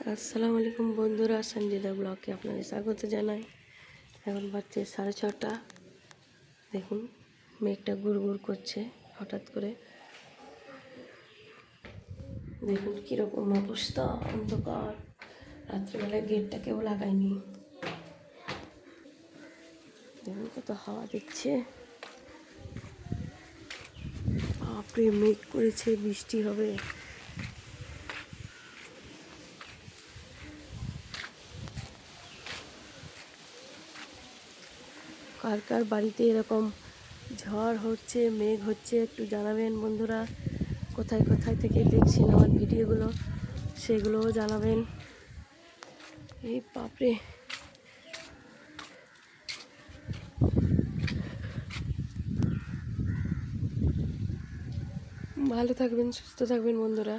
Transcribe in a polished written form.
আসসালামু আলাইকুম বন্ধুরা, সঞ্জিদা ব্লগে আপনাদের স্বাগত জানাই। এখন বাজছে 6:30। দেখুন মেঘটা গুড় করছে হঠাৎ করে। দেখুন কীরকম অবস্থা, অন্ধকার। রাত্রিবেলায় গেটটা কেউ লাগায়নি। দেখুন কত হাওয়া দিচ্ছে। বাপরে, মেঘ করেছে, বৃষ্টি হবে। কার কার বাড়িতে এরকম ঝড় হচ্ছে, মেঘ হচ্ছে, একটু জানাবেন বন্ধুরা। কোথায় কোথায় থেকে দেখছেন আমার ভিডিওগুলো, সেগুলোও জানাবেন। এই বাপরে, ভালো থাকবেন, সুস্থ থাকবেন বন্ধুরা।